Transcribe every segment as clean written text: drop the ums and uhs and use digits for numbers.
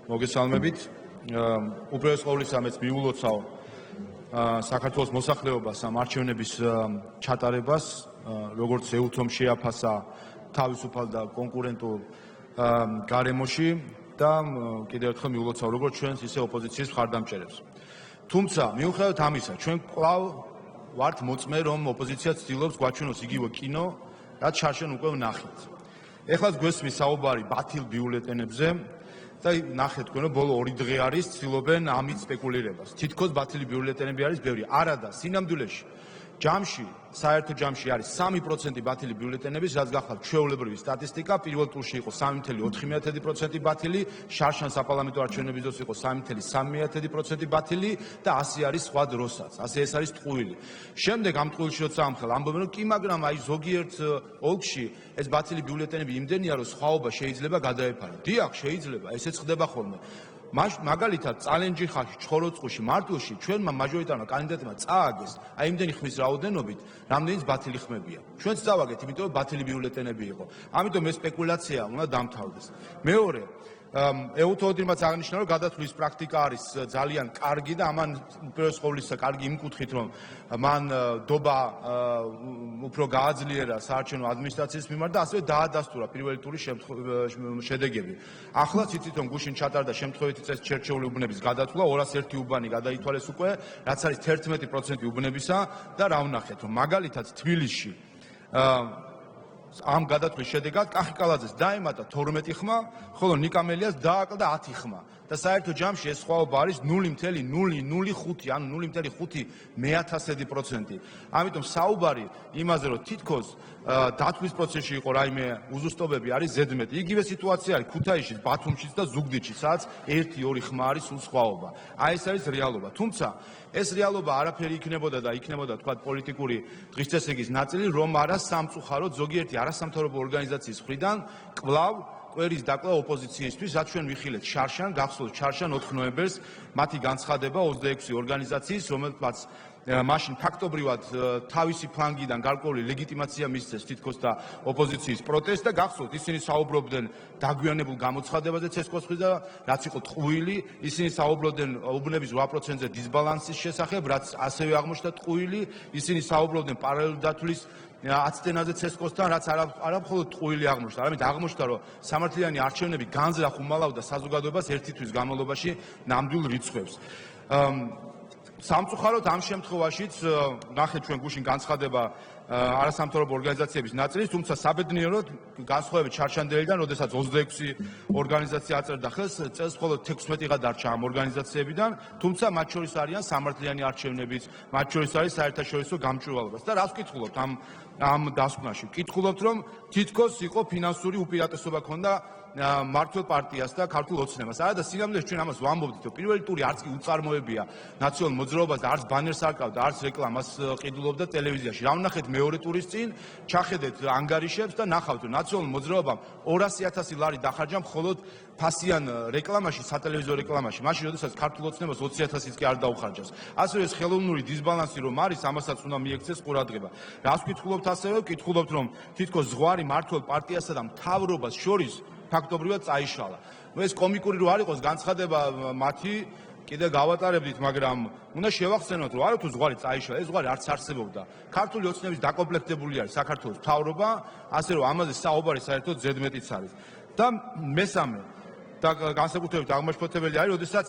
მოგესალმებით. უპირველეს ყოვლისა მეც მიულოცავ საქართველოს მოსახლეობას ამ არჩევნების ჩატარებას, როგორც ეუთომ შეაფასა თავისუფალ და კონკურენტულ გარემოში და კიდევ ერთხელ მიულოცავ როგორც ჩვენს ისე ოპოზიციის მხარდამჭერებს. თუმცა მიუხედავად ამისა, ჩვენ კვლავ ვართ მოწმე, რომ ოპოზიცია ცდილობს გვაჩვენოს იგივე კინო, რაც შარშან უკვე ვნახეთ. ეხლა გვესმის საუბარი ბათილ ბიულეტენებზე და ნახეთ თქვენ, რომ ბოლო 2 დღე არის ცდილობენ ამით სპეკულირებას. თითქოს ბათილი ბიულეტენები არის ბევრი. არადა, სინამდვილეში ჯამში, საერთო ჯამში არის 3% ბათილი ბიულეტენების, რაც გახლავთ ჩვეულებრივი სტატისტიკა. პირველ ტურში იყო 3.4% ბათილი, შარშან საპარლამენტო არჩევნების დროს იყო 3.3% ბათილი და ასე არის სხვა დროსაც. ასე ეს არის ტყუილი. შემდეგ ამ ტყუილში როცა ამხელ ამბობენ, რომ კი, მაგრამ აი ზოგიერთ ოლქში ეს ბათილი ბიულეტენები იმდენია, რომ სხვაობა შეიძლება გადაეფაროს. დიახ, შეიძლება, ესეც ხდება ხოლმე. მაგალითად, წალენჯიხ ხალხი, ჩხოროწყუში, მარტვილში ჩვენმა მაჟორიტარმა კანდიდატებმა წააგეს აი იმდენი ხმის რაოდენობით, რამდენიც ბათილი ხმებია. ჩვენც წავაგეთ, იმიტომ რომ ბათილი ბიულეტენები იყო. ამიტომ ეს სპეკულაცია უნდა დამთავრდეს. მეორე, ეუთოდიმაც აღნიშნა, რომ გადათვლის პრაქტიკა არის ძალიან კარგი და ამან უპირველეს ყოვლისა კარგი იმ კუთხით, რომ მან დობა უფრო გააძლიერა საარჩევნო ადმინისტრაციის მიმართ და ასევე დაადასტურა პირველი ტურის შედეგები. ახლა იცით, რომ გუშინ ჩატარდა შემთხვევითი წესით შერჩეული უბნების გადათვლა, 201 უბანი გადაითვალეს უკვე, რაც არის 11% უბნებისა და რა ვნახეთ, რომ მაგალითად თბილისში ამ გადათვლის შედეგად კახიკალაძეს დაემატა 12 ხმა, ხოლო ნიკამელიას დააკლდა 10 ხმა. და საერთო ჯამში ეს სხვაობა არის 0.005, ანუ 0.5%. ამიტომ საუბარი იმაზე, რომ თითქოს დათვლის პროცესში იყო რაიმე უზუსტობები არის ზედმეტი. იგივე სიტუაცია არის ქუთაისშიც, ბათუმშიც და ზუგდიდშიც, სადაც 1-2 ხმა არის სულ სხვაობა. აი ეს არის რეალობა. თუმცა ეს რეალობა არაფერი იქნებოდა და იქნებოდა თქვა პოლიტიკური დღისწესრიგის ნაწილი, რომ არა სამწუხაროდ ზოგიერთი არასამთავრობო ორგანიზაციის მხრიდან კვლავ კვერის დაკლა ოპოზიციისთვის, რაც ჩვენ ვიხილეთ შარშან, გახსოვთ შარშან 4 ნოემბერს მათი განცხადება 26 ორგანიზაციის, რომელთაც მაშინ ფაქტობრივად თავისი ფლანგიდან გარკვეული ლეგიტიმაცია მისცეს თითქოს და ოპოზიციის პროტესტს და გახსოვთ ისინი საუბრობდნენ დაგვიანებულ გამოცხადებაზე ცესკოს მხრიდან, რაც იყო ტყუილი, ისინი საუბრობდნენ უბნების 8%-ზე დისბალანსის შესახებ, რაც ასევე აღმოჩნდა ტყუილი, ისინი საუბრობდნენ პარალელური დათვლის აცდენაზე ცესკოსთან, რაც არა მხოლოდ ტყუილი აღმოჩნდა, არამედ აღმოჩნდა, რომ სამართლიანი არჩევნები განზრახ უმალავდა საზოგადოებას ერთი თვის განმავლობაში ნამდვილ რიცხვებს. სამწუხაროდ ამ შემთხვევაშიც ნახეთ ჩვენ გუშინ განცხადება არასამთავრობო ორგანიზაციების ნაწილის, თუმცა საბედნიეროდ განსხვავებით შარშანდელიდან, როდესაც 26 ორგანიზაცია აწერდა ხელს, წელს მხოლოდ 16-იღა დარჩა ამ ორგანიზაციებიდან, თუმცა მათ შორის არიან სამართლიანი არჩევნებიც, მათ შორის არის საერთაშორისო გამჭვირვალობაც. და რას ვკითხულობთ ამ დასკვნაში? ვკითხულობთ, რომ თითქოს იყო ფინანსური უპირატესობა ქონდა მართლ პარტიას და ქართულ ოცნებას. არა და სინამდვილეში ჩვენ ამას ვამბობდით, რომ პირველი ტური არც კი უწარმოებია ნაციონალურ მოძრაობას და არც ბანერს არკავდა, არც რეკლამას ყიდულობდა ტელევიზიაში. რა ვნახეთ მეორე ტურის წინ, ჩახედეთ ანგარიშებს და ნახავთ, რომ ნაციონალურ მოძრაობამ 200,000 ლარი დახარჯა მხოლოდ ფასიან რეკლამაში, სატელევიზიო რეკლამაში, მაშინ როდესაც ქართულ ოცნებას 20,000-იც კი არ დაუხარჯავს. ასევე ეს ხელოვნური დისბალანსი რომ არის, ამასაც უნდა მიექცეს ყურადღება. რას ვკითხულობთ ასევე? ვკითხულობთ, რომ თითქოს ზღვარი მართლ პარტიასა და მთავრობას შორის ფაქტობრივად წაიშალა. ეს კომიკური რო არ იყოს განცხადება მათი კიდე გავატარებდით, მაგრამ უნდა შევახსენოთ, რომ არა თუ ზღვარი წაიშალა, ეს ზღვარი არც არსებობდა. ქართული ოცნების დაკომპლექტებული არის საქართველოს მთავრობა, ასე რომ ამაზე საუბარი საერთოდ ზედმეტიც არის. და მესამე და განსაკუთრებით აღმაშფოთებელი არის, როდესაც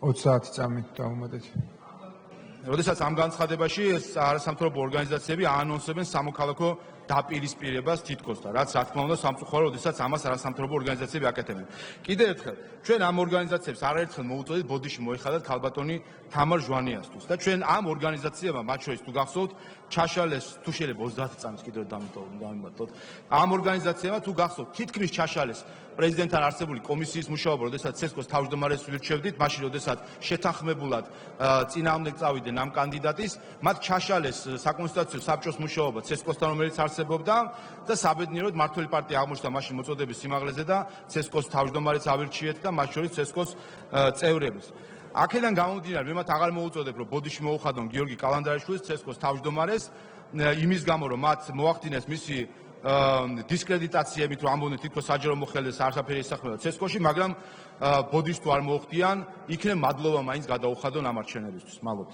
20 საათი წამით დავუმატეთ. როდესაც ამ განცხადებაში ეს არასამთავრობო ორგანიზაციები აანონსებენ სამოქალაქო დაპირისპირებას თითქოს და რაც რა თქმა უნდა სამწუხარო, როდესაც ამას არასამთავრობო ორგანიზაციები აკეთებენ. კიდევ ერთხელ, ჩვენ ამ ორგანიზაციებს არაერთხელ მოუწოდეთ ბოდიში მოიხადათ ქალბატონი თამარ ჟვანიასთვის და ჩვენ ამ ორგანიზაციებმა, მათ შორის თუ გახსოვთ, ჩაშალეს, თუ შეიძლება 30 წამის კიდევ დამიმატოთ. ამ ორგანიზაციებმა თუ გახსოვთ, თითქმის ჩაშალეს პრეზიდენტთან არსებული კომისიის მუშაობა, როდესაც ცესკოს თავმჯდომარეს ვირჩევდით, მაშინ როდესაც შეთანხმებულად წინააღმდეგ წავიდნენ ამ კანდიდატის, მათ ჩაშალეს საკონსტიტუციო საბჭოს მუშაობა ცესკოსთან, რომელიც არსებობდა და საბედნიეროდ მართლ პარტია აღმოჩნდა მაშინ მოწოდების სიმაღლეზე და ცესკოს თავმჯდომარეც ავირჩიეთ და მათ შორის ცესკოს წევრებს. აქედან გამომდინარე, მე მათ აღარ მოუწოდებ, რომ ბოდიში მოუხადონ გიორგი კალანდარიშვილის ცესკოს თავმჯდომარეს, იმის გამო, რომ მათ მოახდინეს მისი დისკრედიტაციებით რომ ამბობდნენ თითქოს საჯარო მოხელეს არაფერი ისახმება ცესკოში, მაგრამ ბოდიშს თუ არ მოხდიან, იქნებ მადლობა მაინც გადაუხადონ ამ არჩევნებისთვის. მადლობთ.